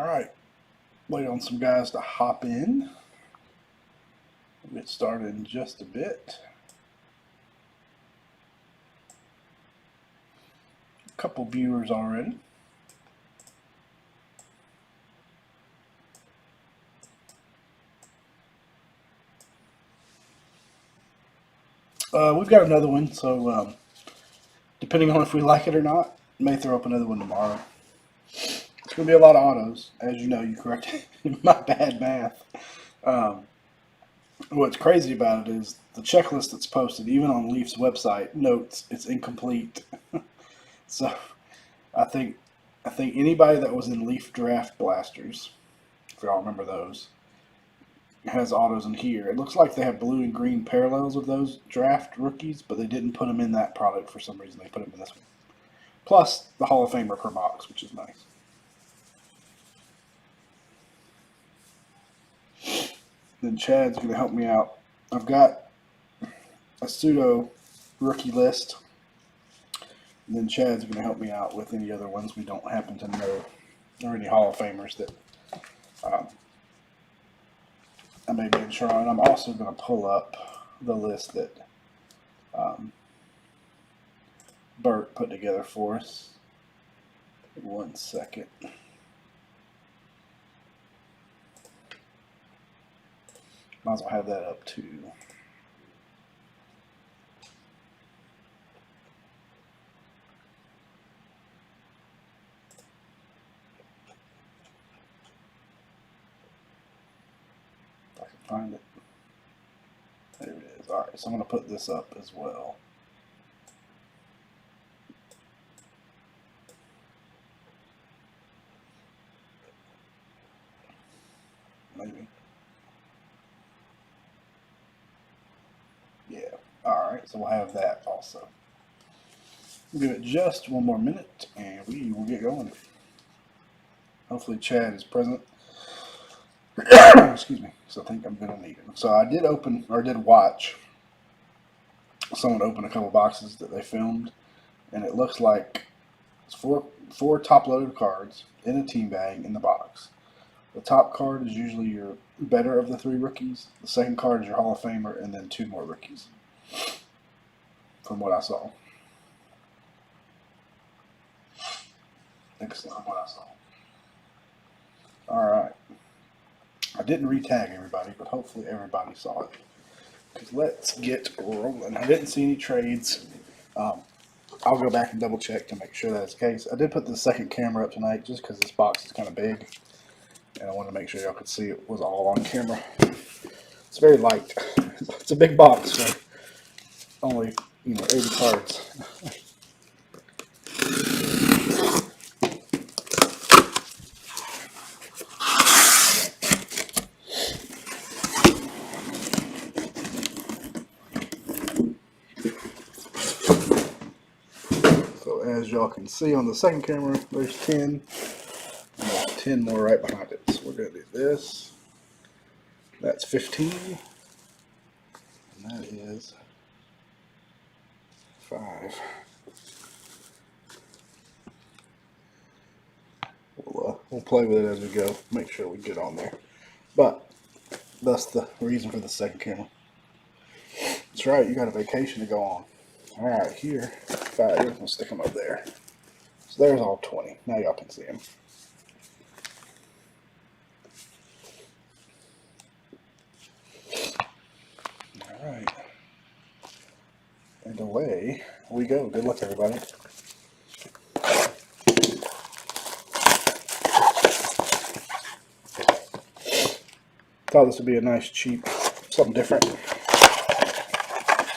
Alright, wait on some guys to hop in. We'll get started in just a bit. A couple viewers already. We've got another one, so depending on if we like it or not, may throw up another one tomorrow. It's going to be a lot of autos. As you know, you corrected my bad math. What's crazy about it is the checklist that's posted, even on Leaf's website, notes it's incomplete. So I think anybody that was in Leaf Draft Blasters, if y'all remember those, has autos in here. It looks like they have blue and green parallels of those draft rookies, but they didn't put them in that product for some reason. They put them in this one. Plus the Hall of Famer per box, which is nice. Then Chad's going to help me out. I've got a pseudo rookie list. And then Chad's going to help me out with any other ones we don't happen to know, or any Hall of Famers that I may be unsure on. I'm also going to pull up the list that Bert put together for us. 1 second. Might as well have that up too. If I can find it. There it is. Alright, so I'm going to put this up as well. Maybe. Yeah. Alright, so we'll have that also. We'll give it just one more minute and we will get going. Hopefully Chad is present. Excuse me. So I think I'm going to need him. So I did open, or did watch someone open a couple boxes that they filmed, and it looks like it's four top-loaded cards in a team bag in the box. The top card is usually your better of the 3 rookies. The second card is your Hall of Famer, and then 2 more rookies, from what I saw. Excellent. From what I saw. Alright. I didn't re-tag everybody, but hopefully everybody saw it. Because let's get rolling. I didn't see any trades. I'll go back and double check to make sure that's the case. I did put the second camera up tonight just because this box is kind of big. And I wanted to make sure y'all could see it was all on camera. It's very light. It's a big box for only, 80 cards. So as y'all can see on the second camera, there's 10. And there's 10 more right behind it. So we're going to do this. That's 15. And that is 5. We'll play with it as we go. Make sure we get on there. But that's the reason for the second camera. That's right, you got a vacation to go on. Alright, here, 5. We'll stick them up there. So there's all 20. Now y'all can see them. Alright. And away we go. Good luck, everybody. Thought this would be a nice, cheap, something different.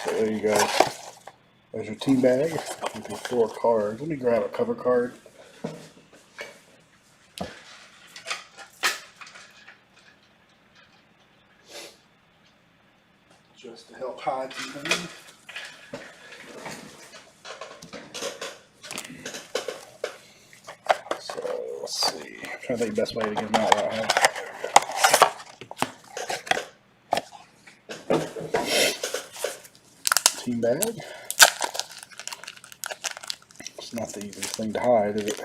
So there you go. There's your team bag with your 4 cards. Let me grab a cover card. Just to help hide some things. So let's see. I'm trying to think the best way to get them out right here. Team bag. It's not the easiest thing to hide, is it?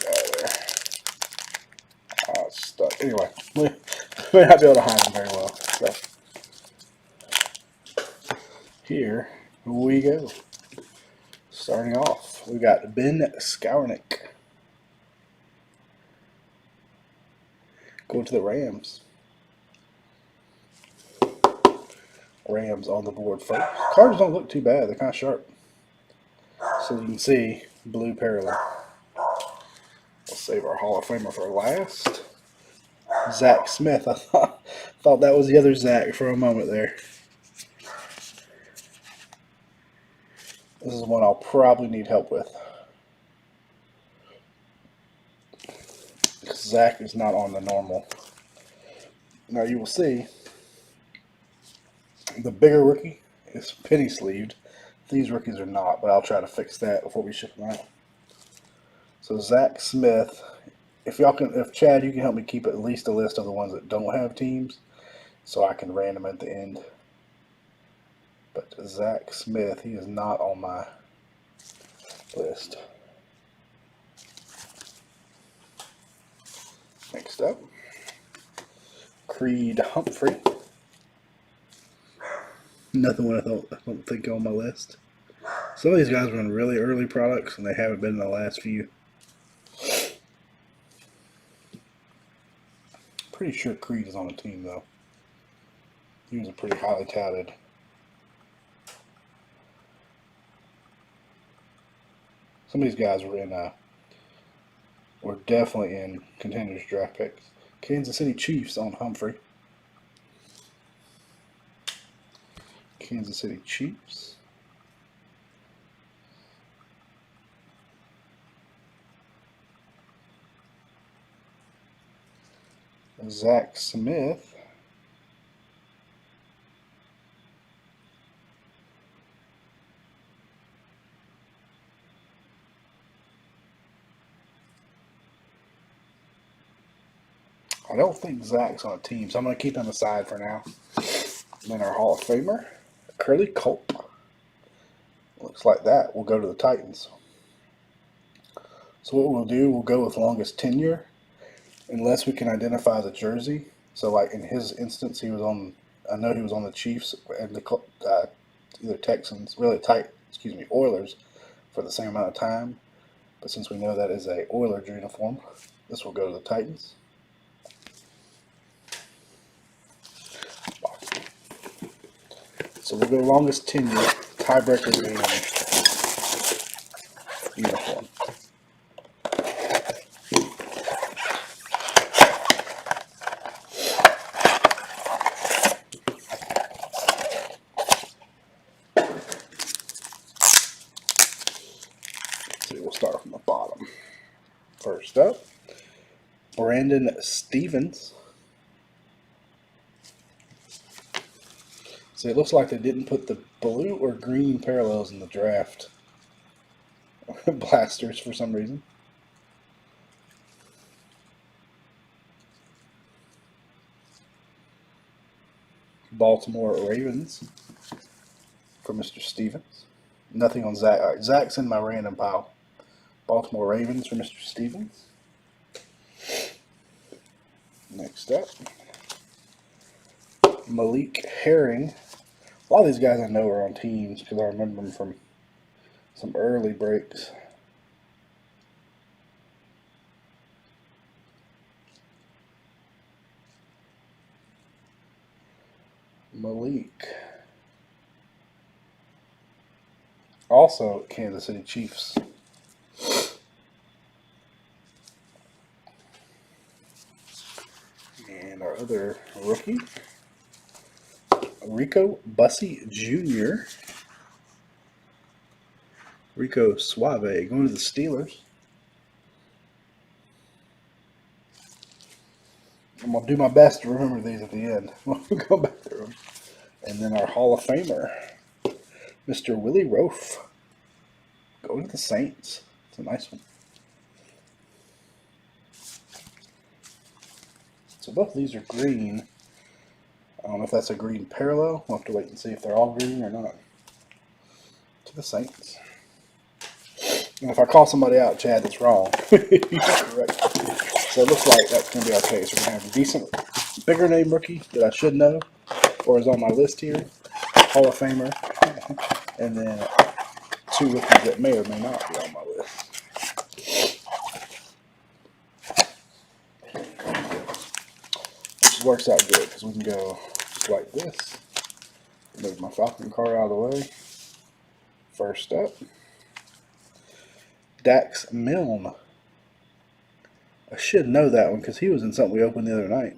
Oh, there. anyway, we may not be able to hide them very well. So here we go. Starting off, we got Ben Skowronek going to the Rams. Rams on the board first. Cards don't look too bad. They're kind of sharp. So you can see blue parallel. We'll save our Hall of Famer for last. Zach Smith. I thought that was the other Zach for a moment there. This is one I'll probably need help with. Because Zach is not on the normal. Now you will see the bigger rookie is penny sleeved. These rookies are not, but I'll try to fix that before we ship them out. So Zach Smith, if Chad, you can help me keep at least a list of the ones that don't have teams, so I can random at the end. But Zach Smith, he is not on my list. Next up, Creed Humphrey. Nothing what I don't think on my list. Some of these guys run really early products, and they haven't been in the last few. Pretty sure Creed is on the team, though. He was a pretty highly touted. Some of these guys were definitely in contenders draft picks. Kansas City Chiefs on Humphrey. Kansas City Chiefs. Zach Smith. I don't think Zach's on a team, so I'm going to keep him aside for now. And then our Hall of Famer, Curly Culp. Looks like that will go to the Titans. So what we'll do, we'll go with longest tenure, unless we can identify the jersey. So like in his instance, he was on, I know he was on the Chiefs and the either Texans, Oilers for the same amount of time. But since we know that is a Oilers uniform, this will go to the Titans. So we'll go longest tenure, tiebreaker, and uniform. So we'll start from the bottom. First up, Brandon Stevens. So it looks like they didn't put the blue or green parallels in the draft blasters for some reason. Baltimore Ravens for Mr. Stevens. Nothing on Zach. All right, Zach's in my random pile. Baltimore Ravens for Mr. Stevens. Next up, Malik Herring. A lot of these guys I know are on teams because I remember them from some early breaks. Malik. Also Kansas City Chiefs. And our other rookie, Rico Bussey Jr. Rico Suave going to the Steelers. I'm going to do my best to remember these at the end. We'll go back through them. And then our Hall of Famer, Mr. Willie Roaf. Going to the Saints. It's a nice one. So both of these are green. I don't know if that's a green parallel. We'll have to wait and see if they're all green or not. To the Saints. And if I call somebody out, Chad, that's wrong. You're correct. So it looks like that's going to be our case. We're going to have a decent, bigger name rookie that I should know, or is on my list here, Hall of Famer, and then 2 rookies that may or may not be on my list. Which works out good because we can go just like this. Move my Falcon card out of the way. First up, Dax Milne. I should know that one because he was in something we opened the other night.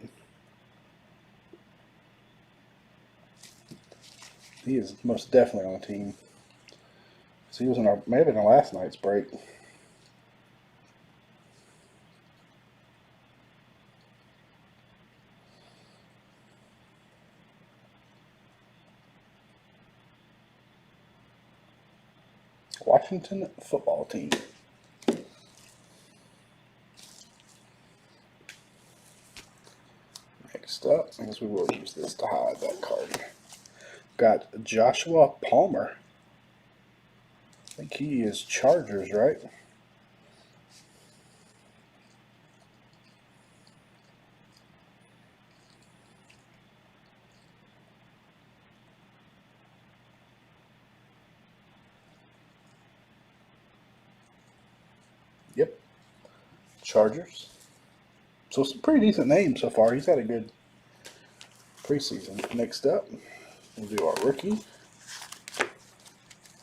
He is most definitely on the team. So he was in our, maybe in our last night's break. Washington football team. Next up, I guess we will use this to hide that card. Got Joshua Palmer. I think he is Chargers, right? Yep. Chargers. So some pretty decent names so far. He's had a good preseason. Next up, we'll do our rookie.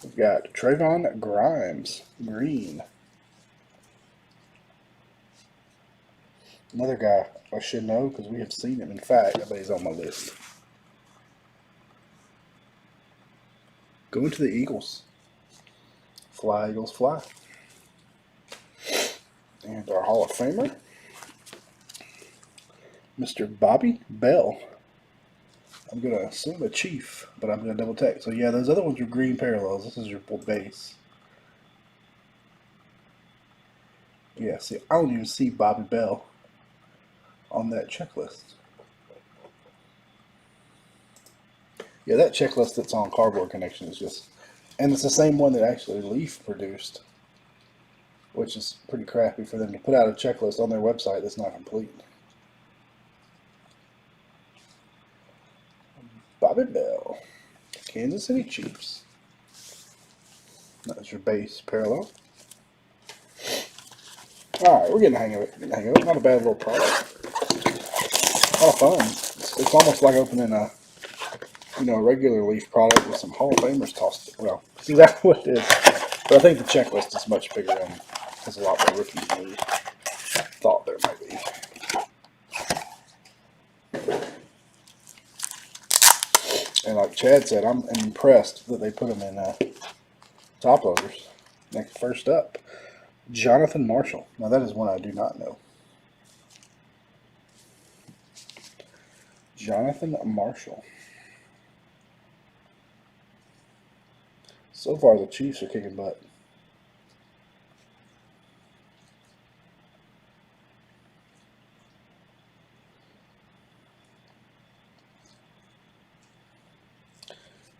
We've got Trayvon Grimes, green. Another guy I should know because we have seen him. In fact, I bet he's on my list. Going to the Eagles. Fly, Eagles, fly. And our Hall of Famer, Mr. Bobby Bell. I'm going to assume a Chief, but I'm going to double check. So, yeah, those other ones are green parallels. This is your base. Yeah, see, I don't even see Bobby Bell on that checklist. Yeah, that checklist that's on Cardboard Connection is just... And it's the same one that actually Leaf produced, which is pretty crappy for them to put out a checklist on their website that's not complete. Bobby Bell, Kansas City Chiefs. That's your base parallel. Alright, we're getting the hang of it. Not a bad little product. A lot of fun. It's almost like opening a regular Leaf product with some Hall of Famers tossed. Well, that's exactly what it is. But I think the checklist is much bigger and has a lot more rookies than we thought there might be. And like Chad said, I'm impressed that they put them in top loaders. Next, first up, Jonathan Marshall. Now that is one I do not know. Jonathan Marshall. So far, the Chiefs are kicking butt.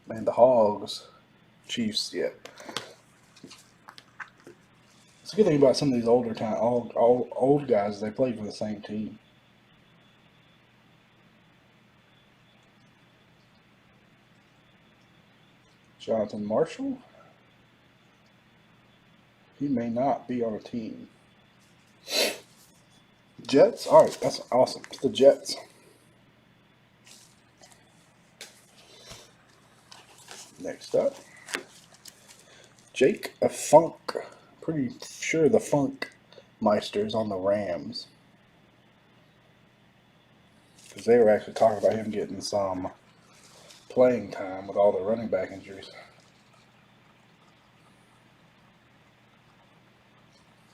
Man, the Hogs, Chiefs, yeah. It's a good thing about some of these older old guys. They played for the same team. Jonathan Marshall. He may not be on a team. Jets. All right, that's awesome. It's the Jets. Next up, Jake Funk. Pretty sure the Funk Meister is on the Rams. Because they were actually talking about him getting some playing time with all the running back injuries.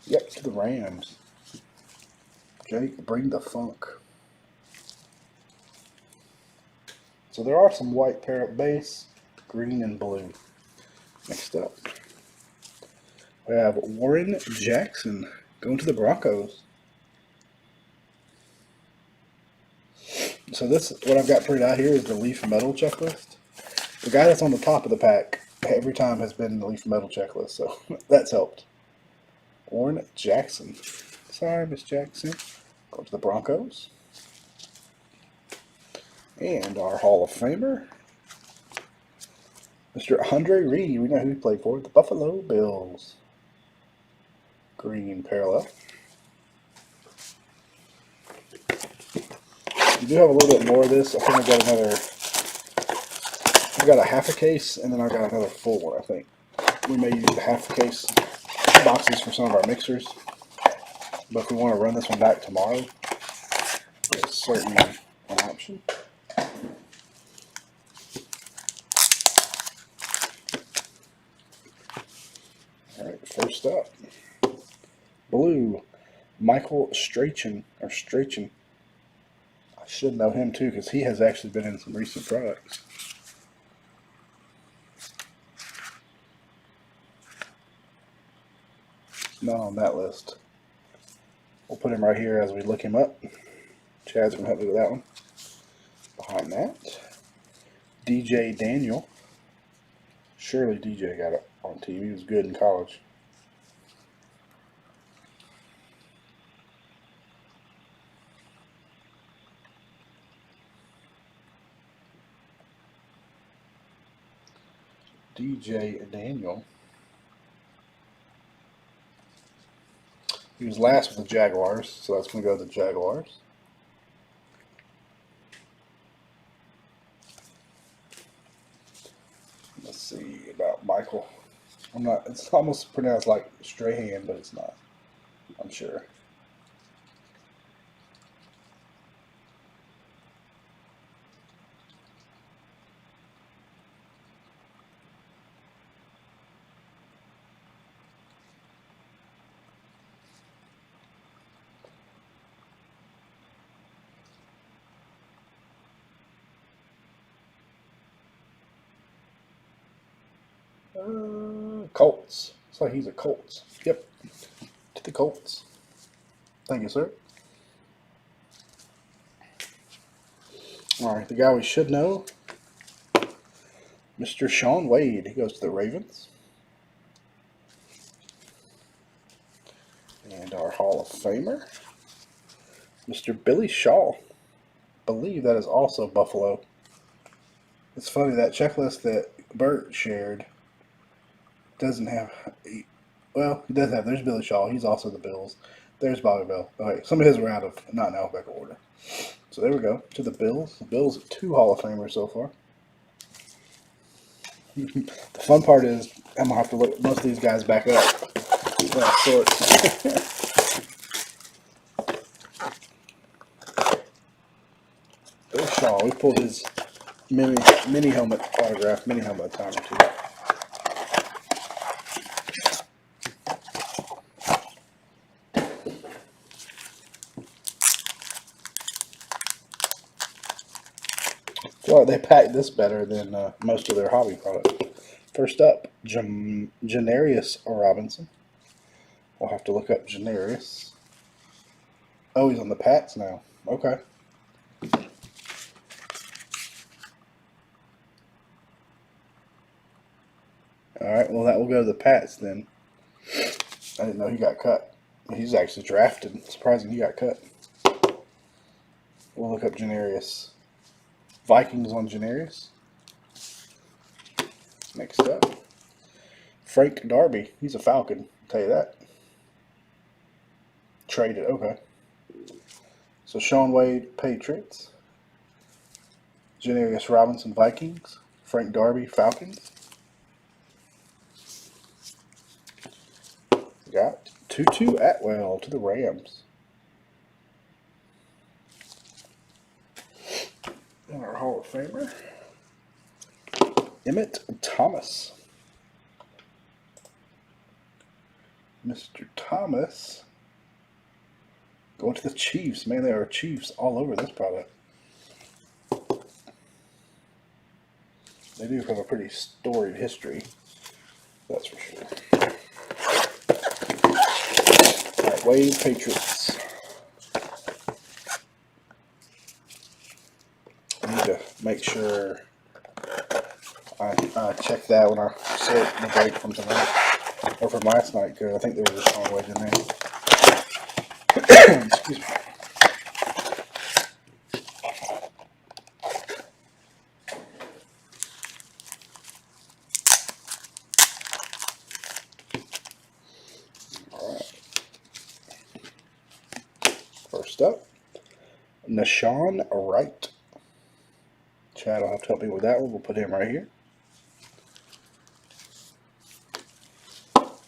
Yep, to the Rams. Jake, bring the funk. So there are some white parrot base, green and blue. Next up, we have Warren Jackson going to the Broncos. So this, what I've got printed out here is the Leaf Metal checklist. The guy that's on the top of the pack every time has been in the Leaf Metal checklist, so that's helped. Warren Jackson. Sorry, Miss Jackson. Go to the Broncos. And our Hall of Famer, Mr. Andre Reed. We know who he played for. The Buffalo Bills. Green parallel. You do have a little bit more of this. I think I've got another. I've got a half a case, and then I've got another full one, I think. We may use the half a case boxes for some of our mixers. But if we want to run this one back tomorrow, it's certainly an option. Alright, first up. Blue, Michael Strachan. I should know him too because he has actually been in some recent products. Not on that list. We'll put him right here as we look him up. Chad's going to help me with that one. Behind that, DJ Daniel. Surely DJ got it on TV. He was good in college. DJ Daniel. He was last with the Jaguars, so that's going to go to the Jaguars. Let's see about Michael. It's almost pronounced like Strahan, but it's not. I'm sure. Colts. Looks like he's a Colts. Yep. To the Colts. Thank you, sir. Alright, the guy we should know, Mr. Shawn Wade. He goes to the Ravens. And our Hall of Famer, Mr. Billy Shaw. I believe that is also Buffalo. It's funny, that checklist that Bert shared doesn't have, well, he does have, there's Billy Shaw. He's also the Bills. There's Bobby Bell. Okay, some of his are out of, not in alphabetical order. So there we go, to the Bills. The Bills have 2 Hall of Famers so far. The fun part is, I'm going to have to look most of these guys back up. Billy Shaw, we pulled his mini helmet autograph, mini helmet a time or two. Well, they packed this better than most of their hobby products. First up, Janarius Robinson. We'll have to look up Janarius. Oh, he's on the Pats now. Okay. Alright, well that will go to the Pats then. I didn't know he got cut. He's actually drafted. Surprising he got cut. We'll look up Janarius. Vikings on Janarius. Next up, Frank Darby. He's a Falcon, I'll tell you that. Traded, okay. So Shawn Wade, Patriots. Janarius Robinson, Vikings. Frank Darby, Falcons. We got Tutu Atwell to the Rams. And our Hall of Famer, Emmett Thomas. Mr. Thomas going to the Chiefs. Man, there are Chiefs all over this product. They do have a pretty storied history, that's for sure. All right, Wade, Patriots. To make sure I check that when I sort the break from tonight or from last night, because I think there was a Shawn Wade in there. Excuse me. up, Nashawn Wright. Chad will have to help me with that one. We'll put him right here.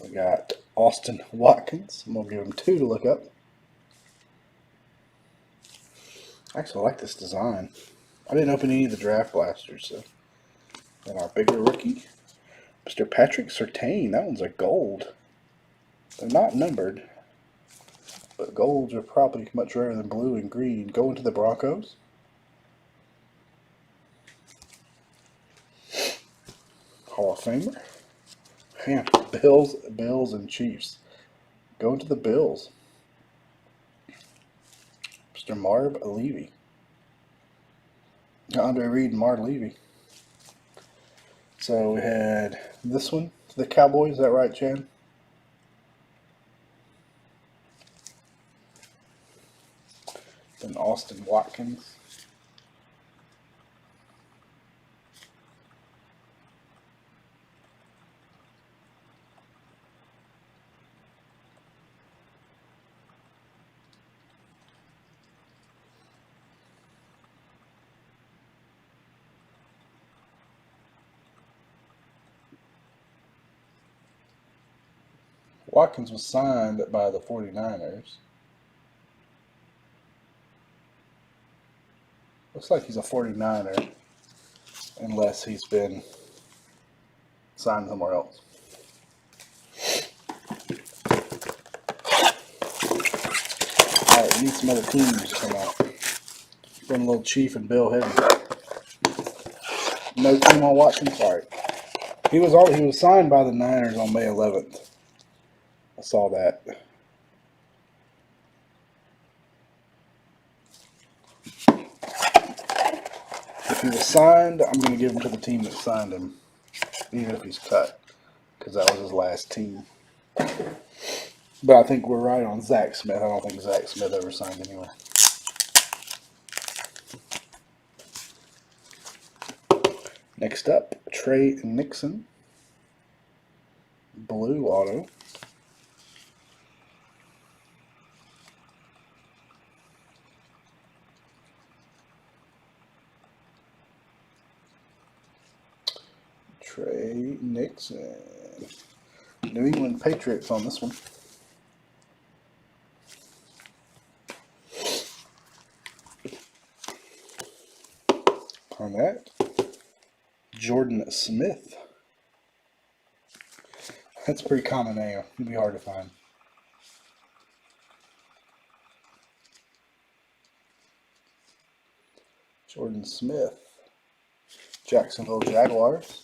We got Austin Watkins. I'm going to give him 2 to look up. I actually like this design. I didn't open any of the draft blasters. So. Then our bigger rookie, Mr. Patrick Surtain. That one's a gold. They're not numbered, but golds are probably much rarer than blue and green. Going to the Broncos. Hall of Famer. Man, Bills, and Chiefs. Going to the Bills. Mr. Marv Levy. Andre Reed and Marv Levy. So we had this one to the Cowboys. Is that right, Chad? Then Austin Watkins. Watkins was signed by the 49ers. Looks like he's a 49er unless he's been signed somewhere else. Alright, we need some other teams to come out. Going a little Chief and Bill heavy. No team on Watkins. Sorry. He was signed by the Niners on May 11th. I saw that. If he was signed, I'm going to give him to the team that signed him, even if he's cut, because that was his last team. But I think we're right on Zach Smith. I don't think Zach Smith ever signed anywhere. Next up, Trey Nixon. Blue auto. Trey Nixon. New England Patriots on this one. On that, Jordan Smith. That's a pretty common name. It'd be hard to find. Jordan Smith. Jacksonville Jaguars.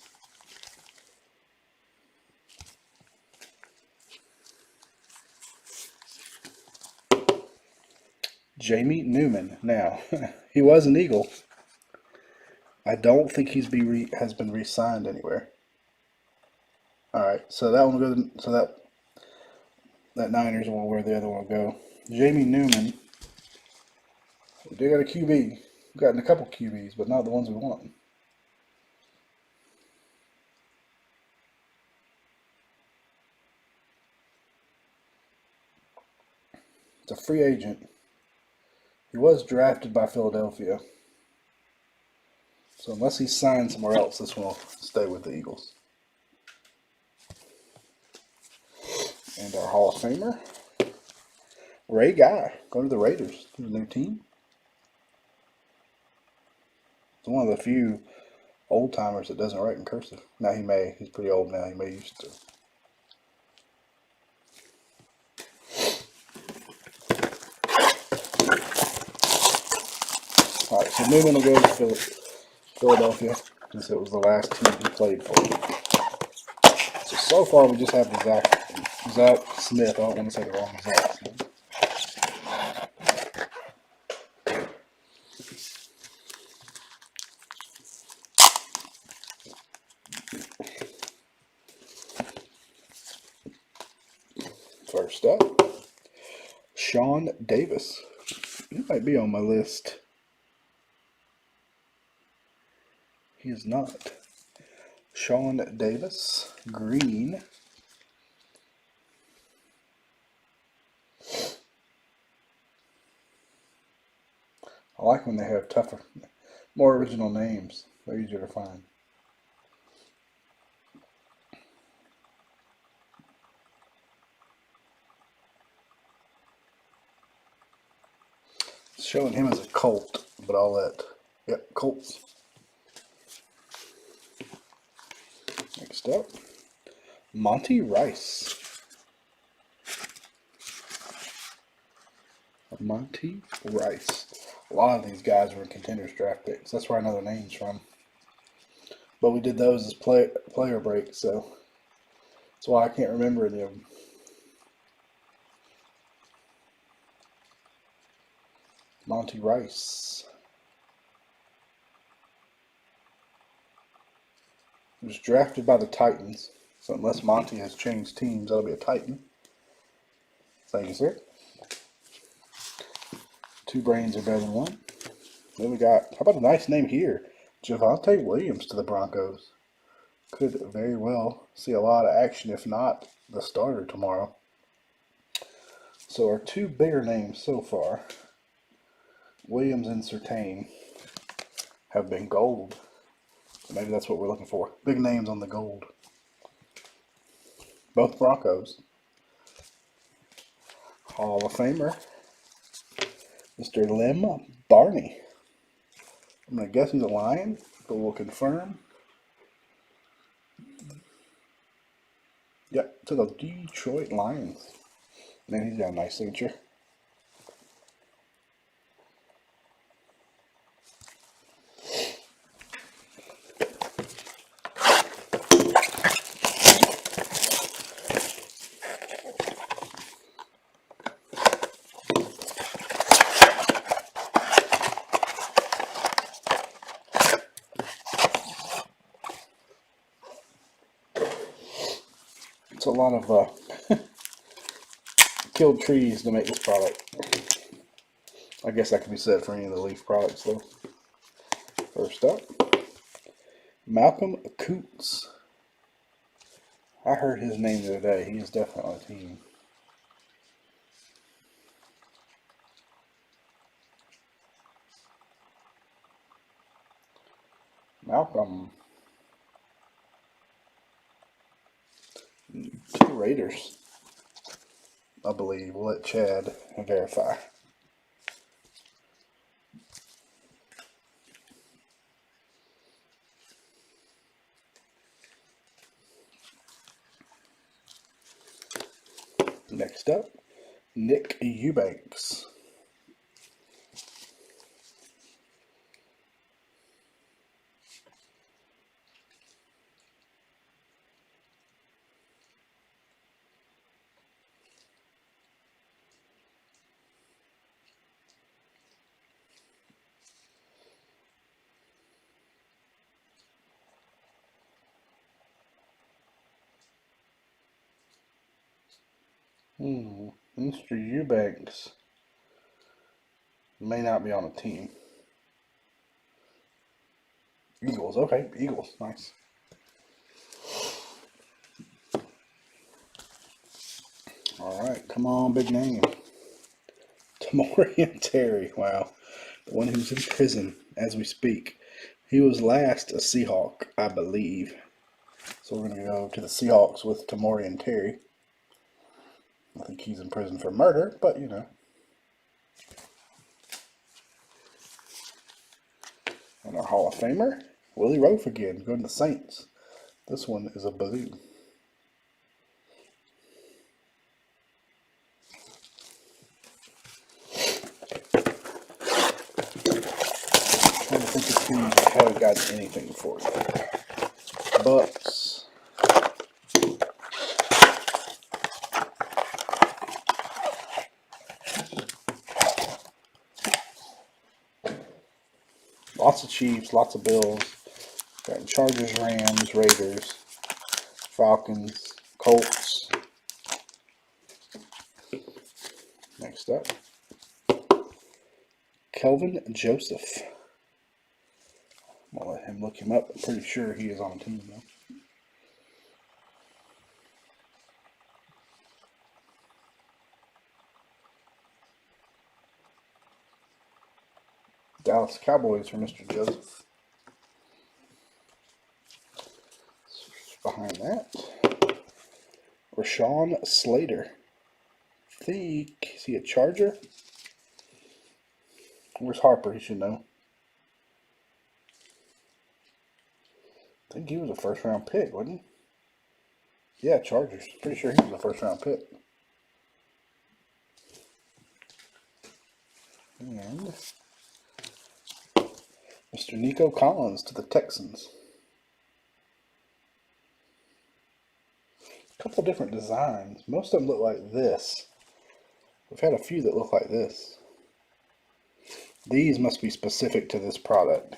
Jamie Newman. Now, he was an Eagle. I don't think has been re-signed anywhere. All right, so that one will go. So that Niners will where the other one will go. Jamie Newman. We did got a QB. We've gotten a couple QBs, but not the ones we want. It's a free agent. He was drafted by Philadelphia. So unless he's signed somewhere else, this one will stay with the Eagles. And our Hall of Famer, Ray Guy, going to the Raiders. There's a new team. It's one of the few old timers that doesn't write in cursive. Now he's pretty old now. He may used to. All right, so Newman will go to Philadelphia, since it was the last team he played for. So far we just have the Zach Smith. I don't want to say the wrong Zach Smith. First up, Shawn Davis. He might be on my list. He is not. Shawn Davis, green. I like when they have tougher, more original names. They're easier to find. It's showing him as a Colt, but I'll let, yep, Colts. Next up, Monty Rice. Monty Rice. A lot of these guys were in contenders draft picks. That's where I know their names from. But we did those as player breaks, so that's why I can't remember any of them. Monty Rice. He was drafted by the Titans. So unless Monty has changed teams, that'll be a Titan. Thank you, sir. Two brains are better than one. Then we got, how about a nice name here? Javonte Williams to the Broncos. Could very well see a lot of action, if not the starter tomorrow. So our two bigger names so far, Williams and Surtain, have been gold. Maybe that's what we're looking for. Big names on the gold. Both Broncos. Hall of Famer, Mr. Lim Barney. I'm going to guess he's a Lion, but we'll confirm. Yep, to the Detroit Lions. Man, he's got a nice signature. It's a lot of killed trees to make this product. I guess that could be said for any of the Leaf products, though. First up, Malcolm Coots. I heard his name the other day. He is definitely on the team. Malcolm. To the Raiders, I believe. We'll let Chad verify. Next up, Nick Eubanks. Mr. Eubanks may not be on a team. Eagles, okay, Eagles, nice. Alright, come on, big name. Tamorrion Terry, wow. The one who's in prison as we speak. He was last a Seahawk, I believe. So we're going to go to the Seahawks with Tamorrion Terry. I think he's in prison for murder, but you know. And our Hall of Famer, Willie Roaf again, going to the Saints. This one is a blue. I'm trying to think of teams that haven't got anything for you. Bucks. Lots of Chiefs, lots of Bills. Got Chargers, Rams, Raiders, Falcons, Colts. Next up, Kelvin Joseph. I'm going to let him look him up. I'm pretty sure he is on a team though. Dallas Cowboys for Mr. Joseph. Behind that, Rashawn Slater. Is he a Charger? Where's Harper? He should know. I think he was a first-round pick, wasn't he? Yeah, Chargers. Pretty sure he was a first-round pick. And Mr. Nico Collins to the Texans. A couple different designs. Most of them look like this. We've had a few that look like this. These must be specific to this product,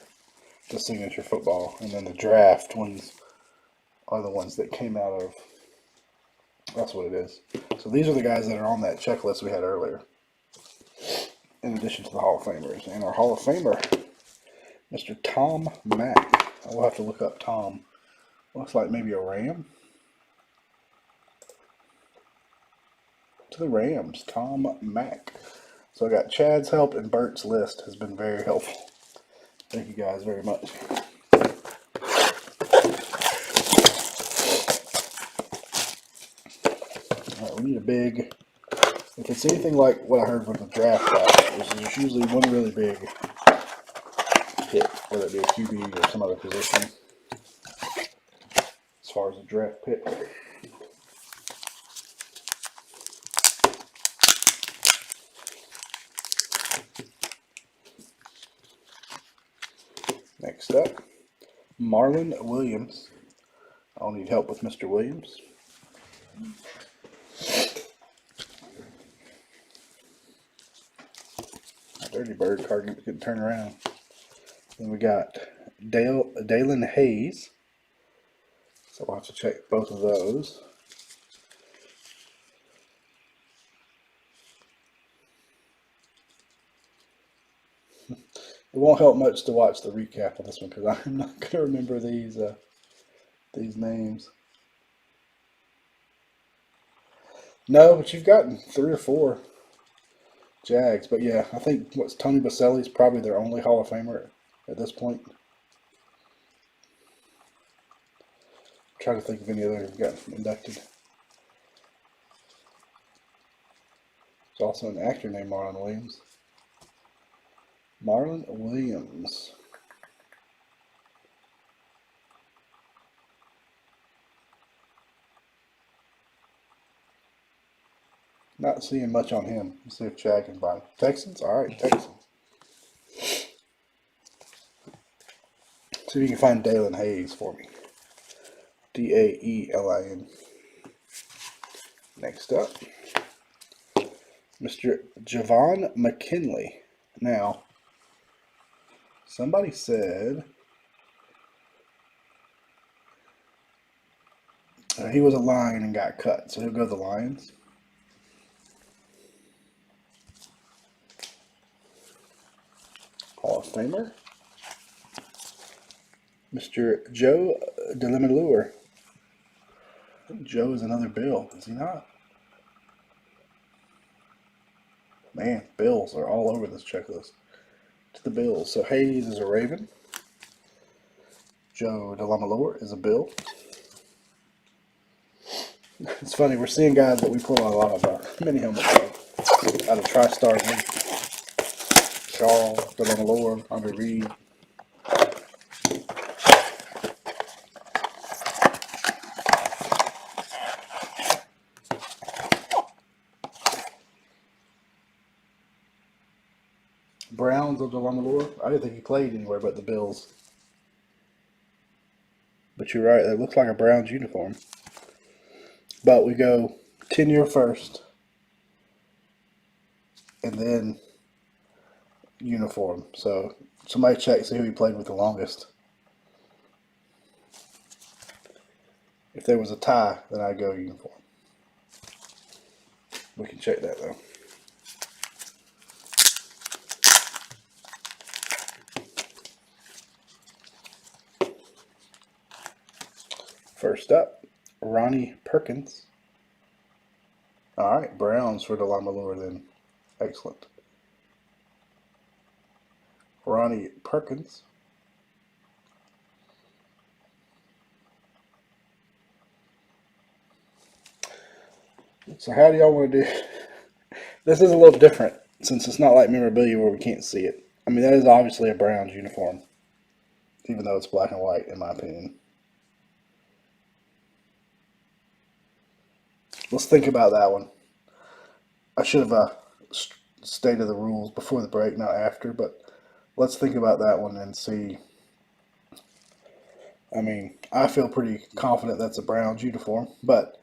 the signature football. And then the draft ones are the ones that came out of. That's what it is. So these are the guys that are on that checklist we had earlier, in addition to the Hall of Famers. And our Hall of Famer, Mr. Tom Mack. I will have to look up Tom. Looks like maybe a Ram. To the Rams, Tom Mack. So I got Chad's help, and Bert's list has been very helpful. Thank you guys very much. All right, we need a big. If it's anything like what I heard from the draft class, there's usually one really big hit, whether it be a QB or some other position, as far as a draft pick. Next up, Marlon Williams. I'll need help with Mr. Williams. Dirty bird card couldn't turn around. Then we got Dalen Hayes. So we'll have to check both of those. It won't help much to watch the recap of this one because I'm not going to remember these names. No, but you've gotten 3 or 4 Jags. But yeah, I think Tony Baselli's probably their only Hall of Famer at this point. I'm trying to think of any other who've gotten inducted. There's also an actor named Marlon Williams. Marlon Williams. Not seeing much on him. Let's see if Chad can find him. Texans? Alright, Texans. See if you can find Dalen Hayes for me. Daelin. Next up, Mr. Javon Mckinley. Now, somebody said he was a Lion and got cut, so he'll go to the Lions. Hall of Famer, Mr. Joe DeLemelure. I think Joe is another Bill, is he not? Man, Bills are all over this checklist. To the Bills. So Hayes is a Raven. Joe DeLemelure is a Bill. It's funny, we're seeing guys that we pull a lot of mini helmets out of TriStar League. Shaw, DeLemelure, Andre Reed. Browns of DeLemelure. I didn't think he played anywhere but the Bills. But you're right, it looks like a Browns uniform. But we go 10-year first. And then uniform. So somebody check, see who he played with the longest. If there was a tie, then I'd go uniform. We can check that though. First up, Ronnie Perkins. All right, Browns for DeLemelure then. Excellent. Ronnie Perkins. So how do y'all want to do? This is a little different since it's not like memorabilia where we can't see it. I mean, that is obviously a Browns uniform, even though it's black and white, in my opinion. Let's think about that one. I should have stated the rules before the break, not after, but let's think about that one and see. I mean, I feel pretty confident that's a Browns uniform, but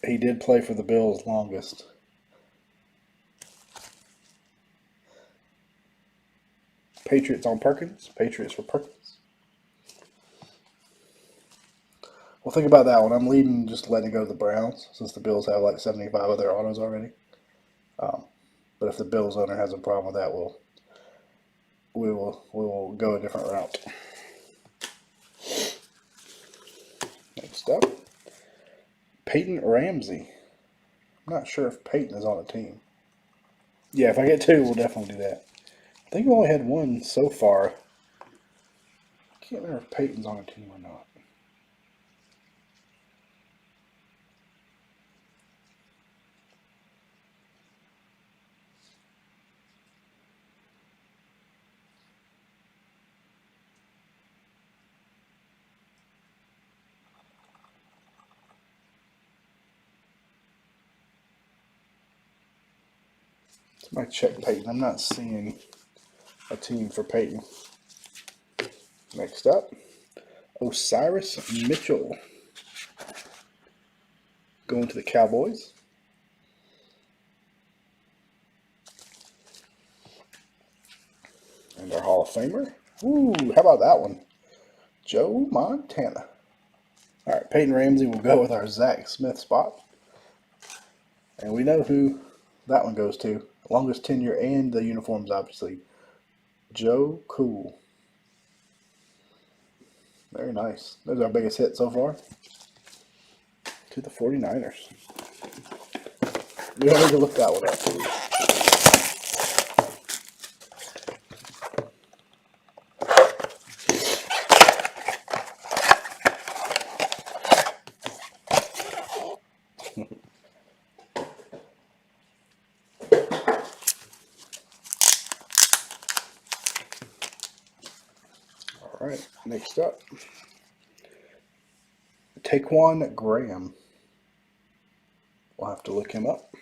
he did play for the Bills longest. Patriots on Perkins. Patriots for Perkins. Well, think about that one. I'm leading just letting it go to the Browns since the Bills have like 75 of their autos already. But if the Bills owner has a problem with that, we will go a different route. Next up, Peyton Ramsey. I'm not sure if Peyton is on a team. Yeah, if I get two, we'll definitely do that. I think we only had one so far. I can't remember if Peyton's on a team or not. Somebody check Peyton. I'm not seeing a team for Peyton. Next up, Osiris Mitchell. Going to the Cowboys. And our Hall of Famer. Ooh, how about that one? Joe Montana. All right, Peyton Ramsey will go with our Zach Smith spot. And we know who that one goes to. Longest tenure and the uniforms, obviously. Joe Cool. Very nice. That's our biggest hit so far. To the 49ers. We don't need to look that one up. All right, next up. Taquan Graham. We'll have to look him up.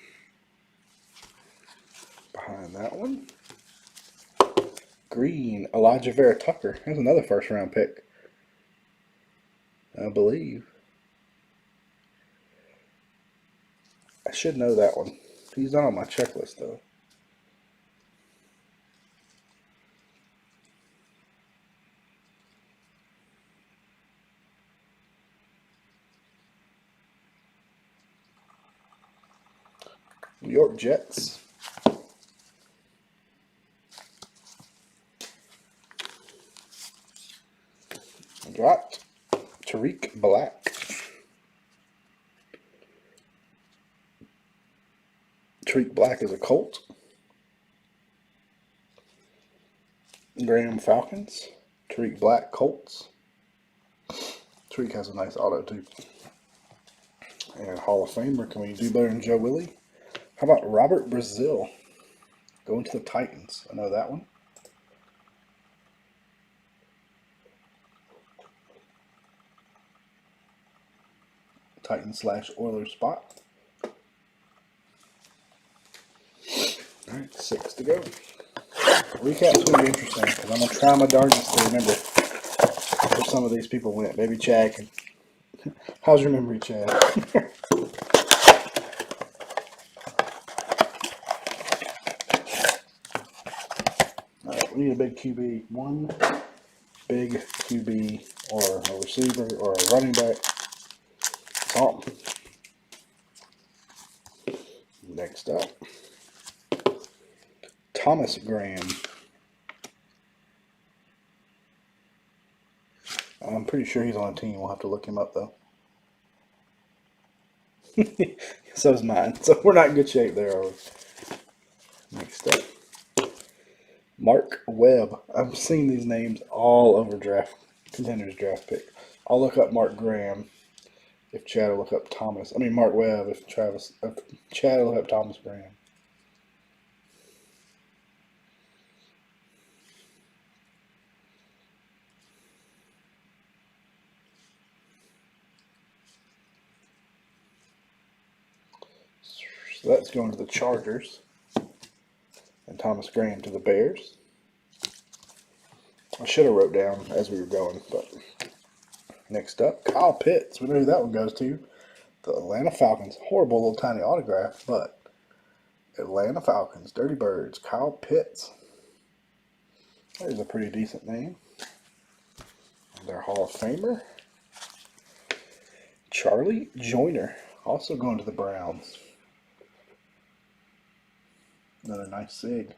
Behind that one. Green, Elijah Vera Tucker. There's another first round pick, I believe. I should know that one. He's not on my checklist, though. New York Jets. Got Tariq Black. Tariq Black is a Colt. Graham Falcons. Tariq Black Colts. Tariq has a nice auto too. And Hall of Famer. Can we do better than Joe Willie? How about Robert Brazil? Going to the Titans. I know that one. Titan/Oilers spot. Alright, 6 to go. Recap's going to be interesting because I'm going to try my darndest to remember where some of these people went. Maybe Chad can. How's your memory, Chad? Alright, we need a big QB. One big QB or a receiver or a running back. Something. Next up, Thomas Graham. I'm pretty sure he's on a team. We'll have to look him up, though. So is mine. So we're not in good shape there. Next up, Mark Webb. I'm seeing these names all over Contenders draft pick. I'll look up Mark Graham if Chad will look up Thomas. I mean Mark Webb if Chad will look up Thomas Graham. So that's going to the Chargers. And Thomas Graham to the Bears. I should have wrote down as we were going, but next up, Kyle Pitts. We know who that one goes to. The Atlanta Falcons. Horrible little tiny autograph, but Atlanta Falcons. Dirty Birds. Kyle Pitts. There's a pretty decent name. Their Hall of Famer. Charlie Joyner. Also going to the Browns. Another nice sig.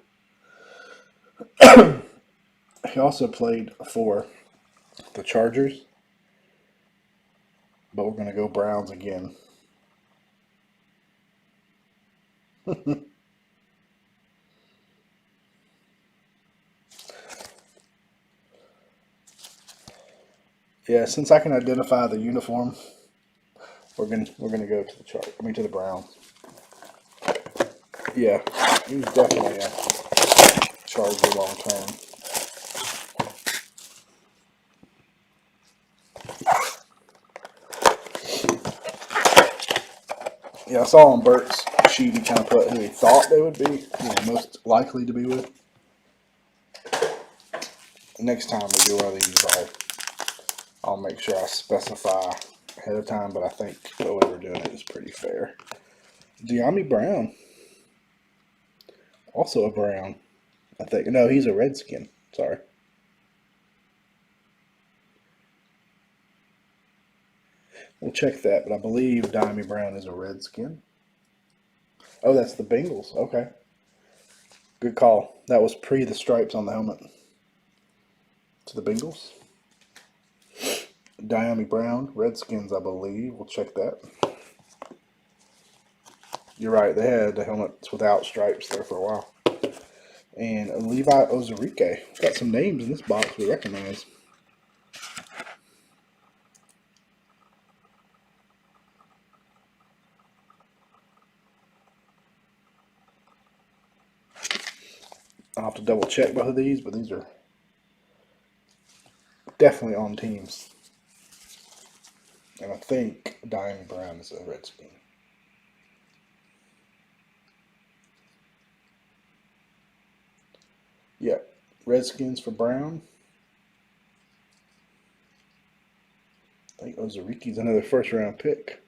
He also played for the Chargers. But we're going to go Browns again. Yeah, since I can identify the uniform, we're gonna go to the Browns. Yeah, he was definitely a Charger long term. Yeah, I saw on Bert's sheet he kind of put who he thought they would be, most likely to be with. Next time we do one of these, I'll make sure I specify ahead of time, but I think the way we're doing it is pretty fair. Dyami Brown. Also a Brown, I think. No, he's a Redskin. Sorry. We'll check that, but I believe Dyami Brown is a Redskin. Oh, that's the Bengals. Okay. Good call. That was pre the stripes on the helmet. To the Bengals. Dyami Brown, Redskins, I believe. We'll check that. You're right. They had the helmets without stripes there for a while. And Levi Ozarike. Got some names in this box we recognize. I'll have to double check both of these, but these are definitely on teams. And I think Dyami Brown is a Redskin. Yep, Redskins for Brown. I think Ozariki's another first-round pick.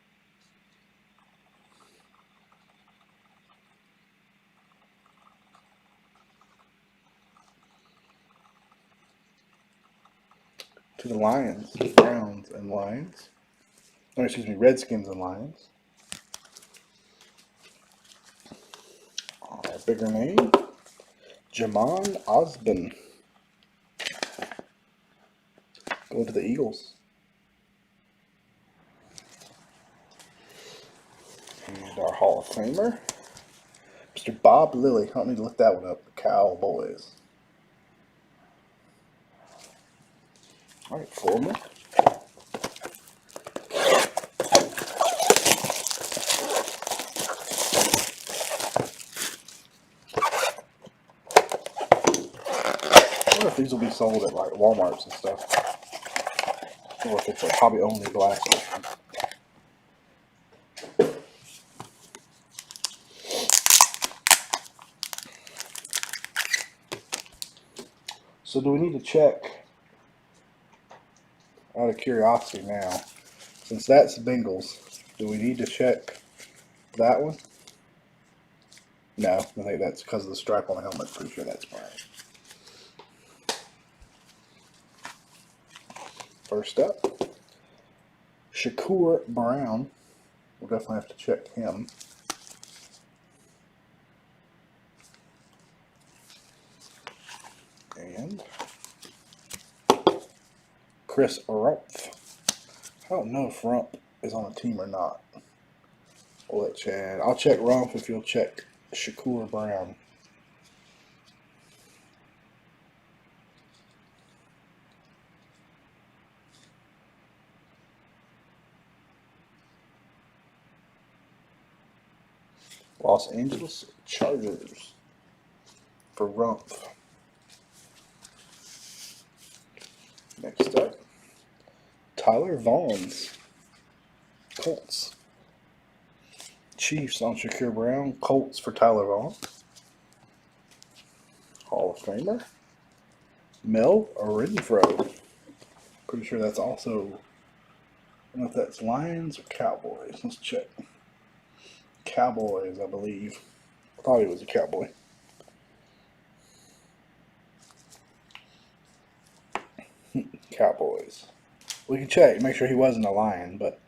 To the Lions, Browns and Lions. Oh, excuse me, Redskins and Lions. Our bigger name, Jamon Osborne. Go to the Eagles. And our Hall of Famer, Mr. Bob Lilly. I don't need to look that one up. The Cowboys. All right, Foreman. I wonder if these will be sold at like Walmarts and stuff. Or if it's a hobby only glass section. So do we need to check, out of curiosity now, since that's Bengals, do we need to check that one? No, I think that's because of the stripe on the helmet. Pretty sure that's fine. First up, Shakur Brown. We'll definitely have to check him. And Chris Rumpf. I don't know if Rumpf is on a team or not. We'll let Chad. I'll check Rumpf if you'll check Shakur Brown. Los Angeles Chargers for Rumpf. Next up, Tyler Vaughn's Colts. Chiefs on Shakur Brown. Colts for Tyler Vaughn. Hall of Famer. Mel Renfro. Pretty sure that's also, I don't know if that's Lions or Cowboys. Let's check. Cowboys, I believe. I thought he was a Cowboy. Cowboys. We can check, make sure he wasn't a Lion, but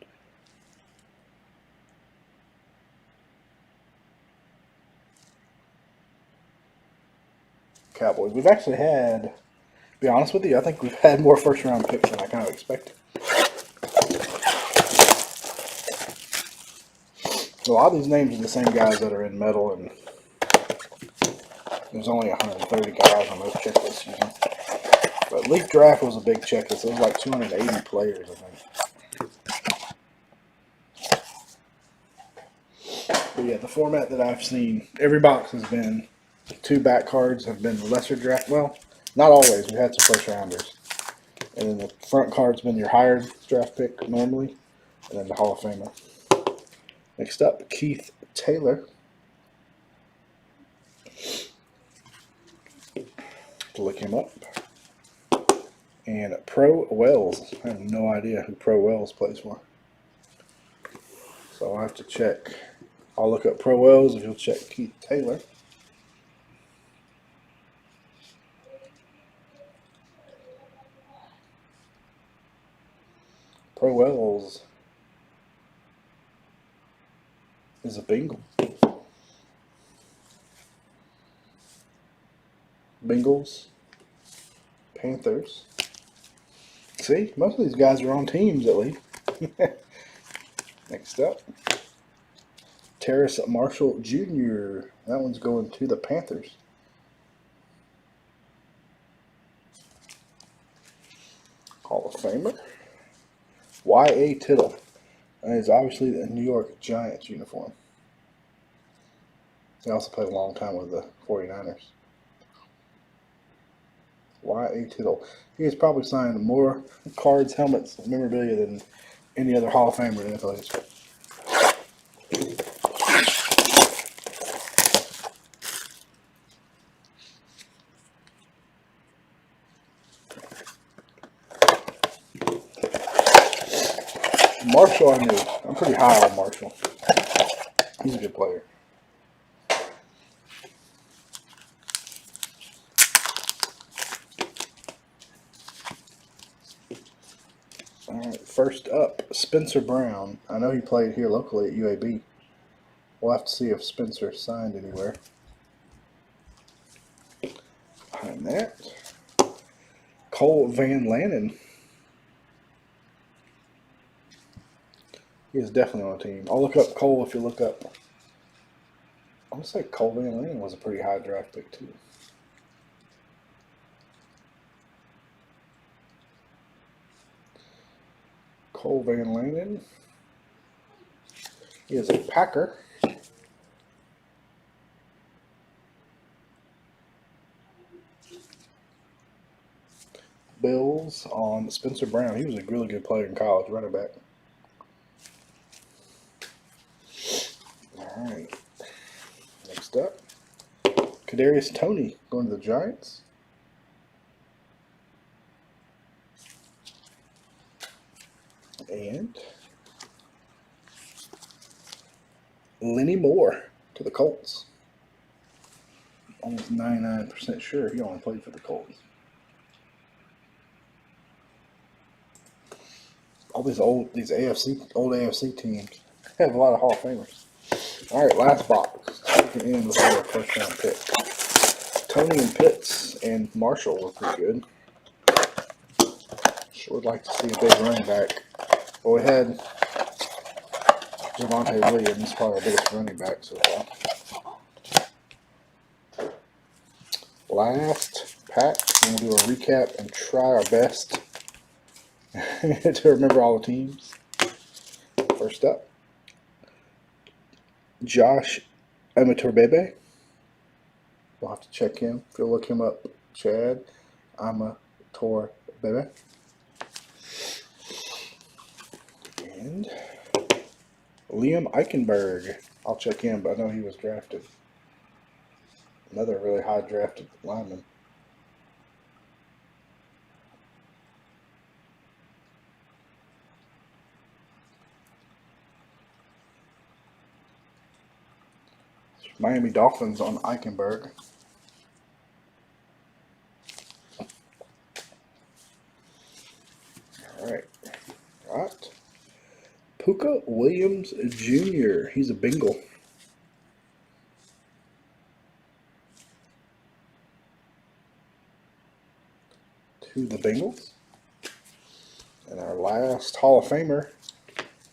Cowboys. We've actually had, to be honest with you, I think we've had more first round picks than I kind of expected. A lot of these names are the same guys that are in metal, and there's only 130 guys on those checklists usually. But Leaf Draft was a big checklist. It was like 280 players, I think. But yeah, the format that I've seen, every box has been 2 back cards have been lesser draft. Well, not always. We've had some first rounders. And then the front card's been your higher draft pick normally, and then the Hall of Famer. Next up, Keith Taylor. To look him up. And Pro Wells. I have no idea who Pro Wells plays for. So I'll have to check. I'll look up Pro Wells if you'll check Keith Taylor. Pro Wells is a Bengal. Bengals. Panthers. See, most of these guys are on teams at least. Next up, Terrace Marshall Jr. That one's going to the Panthers. Hall of Famer. Y.A. Tittle. That is obviously the New York Giants uniform. He also played a long time with the 49ers. Y.A. Tittle. He has probably signed more cards, helmets, memorabilia than any other Hall of Famer in NFL history. Marshall, I knew. I'm pretty high on Marshall. He's a good player. Alright, first up, Spencer Brown. I know he played here locally at UAB. We'll have to see if Spencer signed anywhere. Behind that, Cole Van Lanen. He is definitely on a team. I'll look up Cole if you look up. I'm going to say Cole Van Lanen was a pretty high draft pick too. Cole Van Lanen. He is a Packer. Bills on Spencer Brown. He was a really good player in college, running back. All right. Next up, Kadarius Toney going to the Giants. And Lenny Moore to the Colts. Almost 99% sure he only played for the Colts. All these old AFC teams have a lot of Hall of Famers. All right, last box. We can end with our first round pick. Toney and Pitts and Marshall were pretty good. Sure would like to see a big running back. Well, we had Javonte Williams, probably our biggest running back so far. Last pack, we'll do a recap and try our best to remember all the teams. First up, Josh Amateur Bebe. We'll have to check him. If you'll look him up, Chad. Amateur Bebe. And Liam Eichenberg. I'll check in, but I know he was drafted. Another really high drafted lineman. Miami Dolphins on Eichenberg. All right. Puka Williams Jr. He's a Bengal. To the Bengals. And our last Hall of Famer,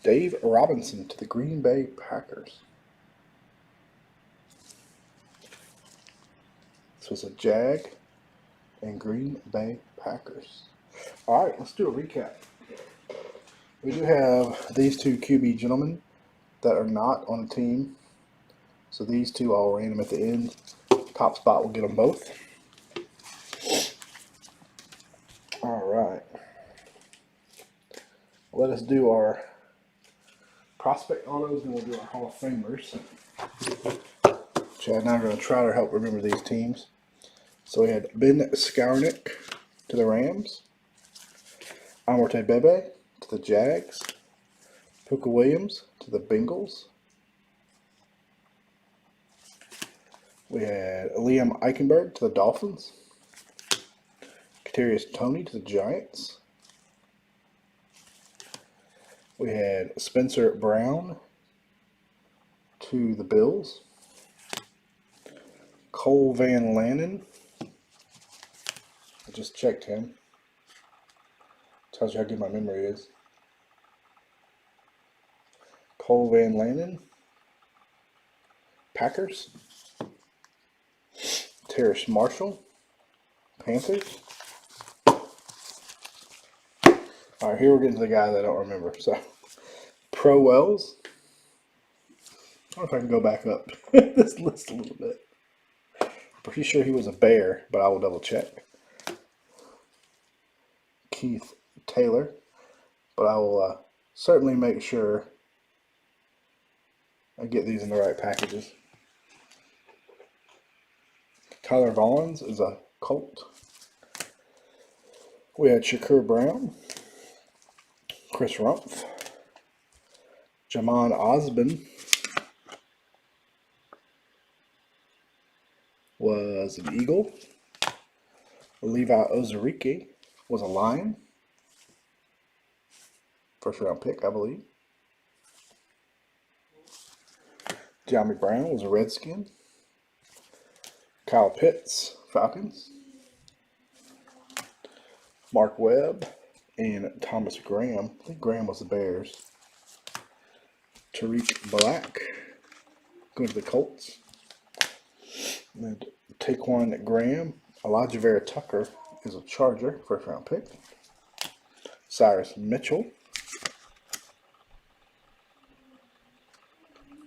Dave Robinson to the Green Bay Packers. This was a Jag and Green Bay Packers. All right, let's do a recap. We do have these two QB gentlemen that are not on a team. So these two, I'll random at the end. Top spot will get them both. All right. Let us do our prospect autos, and we'll do our Hall of Famers. Chad and I are going to try to help remember these teams. So we had Ben Skowronek to the Rams, Amorte Bebe to the Jags, Puka Williams to the Bengals. We had Liam Eichenberg to the Dolphins, Kadarius Toney to the Giants. We had Spencer Brown to the Bills, Cole Van Lanen. I just checked him. Tells you how good my memory is. Cole Van Lanen, Packers. Terrace Marshall, Panthers. All right, here we're getting to the guys I don't remember. So, Pro Wells. I don't know if I can go back up this list a little bit. Pretty sure he was a Bear, but I will double check. Keith Taylor, but I will certainly make sure I get these in the right packages. Tyler Vaughns is a Colt. We had Shakur Brown, Chris Rumpf, Jamon Osborne was an Eagle. Levi Ozariki was a Lion. First round pick, I believe. Jamie Brown was a Redskin. Kyle Pitts, Falcons. Mark Webb and Thomas Graham. I think Graham was the Bears. Tariq Black going to the Colts. And Taquan Graham. Elijah Vera Tucker is a Charger, first round pick. Cyrus Mitchell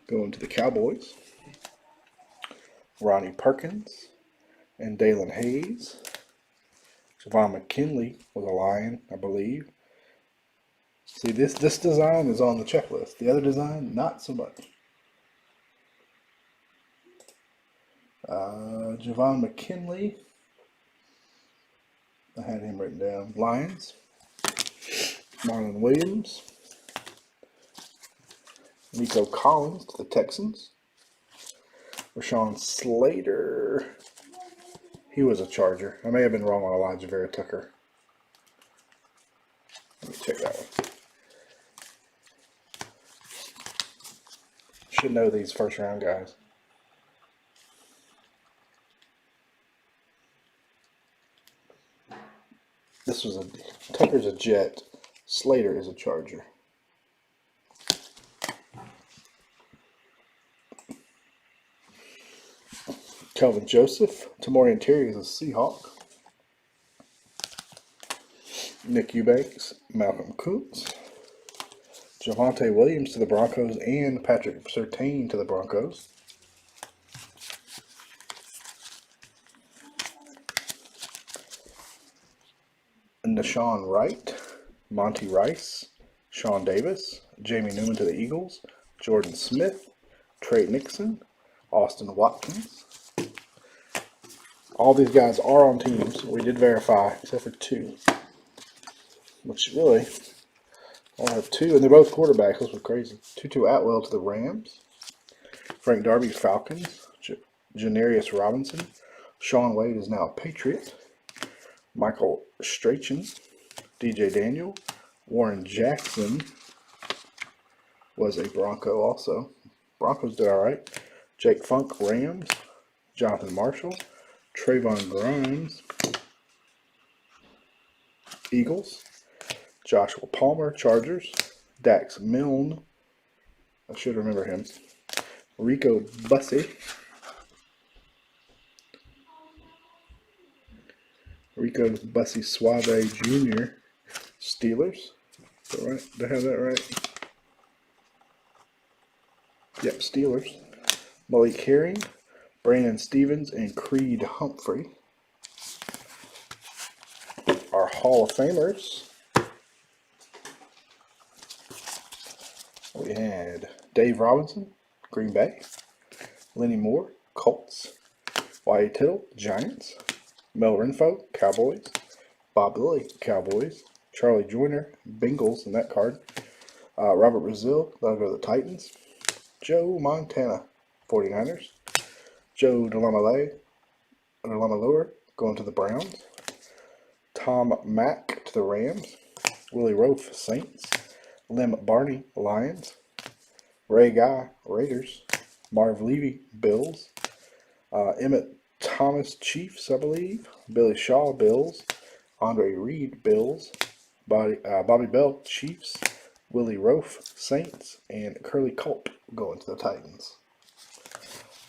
going to the Cowboys. Ronnie Perkins and Dalen Hayes. Javon McKinley was a Lion, I believe. See, this design is on the checklist. The other design, not so much. Javon McKinley. I had him written down. Lions. Marlon Williams. Nico Collins to the Texans. Rashawn Slater. He was a Charger. I may have been wrong on Elijah Vera Tucker. Let me check that one. Should know these first round guys. This was Tucker's a Jet. Slater is a Charger. Kelvin Joseph. Tamorian Terry is a Seahawk. Nick Eubanks. Malcolm Kuntz. Javonte Williams to the Broncos and Patrick Surtain to the Broncos. Deshaun Wright, Monty Rice, Shawn Davis, Jamie Newman to the Eagles, Jordan Smith, Trey Nixon, Austin Watkins. All these guys are on teams. We did verify, except for 2. Which really, I have 2, and they're both quarterbacks. This was crazy. Tutu Atwell to the Rams. Frank Darby, Falcons. Janarius Robinson. Shaun Wade is now a Patriot. Michael Strachan. DJ Daniel. Warren Jackson was a Bronco also. Broncos did all right. Jake Funk, Rams. Jonathan Marshall. Trayvon Grimes, Eagles. Joshua Palmer, Chargers. Dax Milne, I should remember him. Rico Bussey. Rico Bussey Suave Jr. Steelers. Is that right? Did I have that right? Yep, Steelers. Malik Herring. Brandon Stevens and Creed Humphrey. Our Hall of Famers. We had Dave Robinson, Green Bay. Lenny Moore, Colts. Wyatt Tittle, Giants. Mel Renfro, Cowboys. Bob Lilly, Cowboys. Charlie Joyner, Bengals in that card. Robert Brazil, that'll go to the Titans. Joe Montana, 49ers. Joe DeLamallure going to the Browns. Tom Mack to the Rams. Willie Roaf, Saints. Lim Barney, Lions. Ray Guy, Raiders. Marv Levy, Bills. Emmett Thomas, Chiefs, I believe. Billy Shaw, Bills. Andre Reed, Bills. Bobby Bell, Chiefs. Willie Roaf, Saints. And Curly Culp going to the Titans.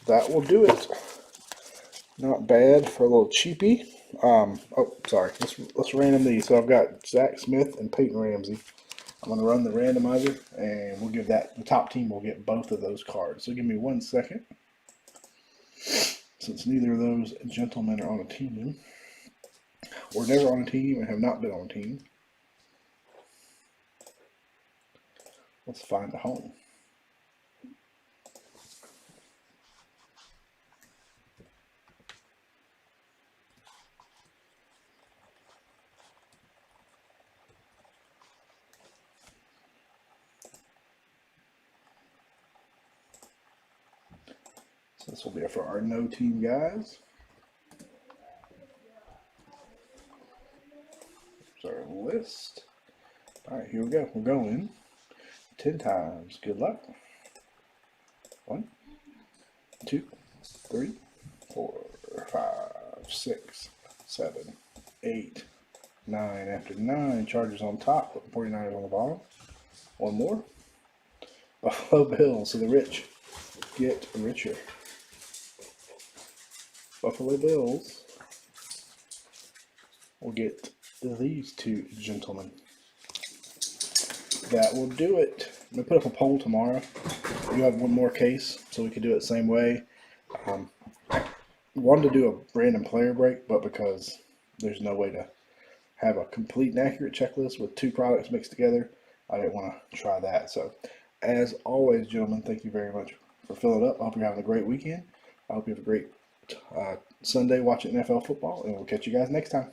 That will do it. Not bad for a little cheapie. Oh, sorry. Let's random these. So I've got Zach Smith and Peyton Ramsey. I'm going to run the randomizer, and we'll give that, the top team will get both of those cards. So give me 1 second. Since neither of those gentlemen are on a team. We're never on a team and have not been on a team. Let's find a home. So this will be for our no team guys. Here's our list. All right, here we go. We're going 10 times. Good luck. 1, 2, 3, 4, 5, 6, 7, 8, 9. After 9, Chargers on top, 49ers on the bottom. One more. Buffalo Bills. So the rich get richer. Buffalo Bills will get these 2 gentlemen. That will do it. I'm going to put up a poll tomorrow. You have one more case, so we could do it the same way. I wanted to do a random player break, but because there's no way to have a complete and accurate checklist with 2 products mixed together, I didn't want to try that. So, as always, gentlemen, thank you very much for filling up. I hope you're having a great weekend. I hope you have a great Sunday watching NFL football, and we'll catch you guys next time.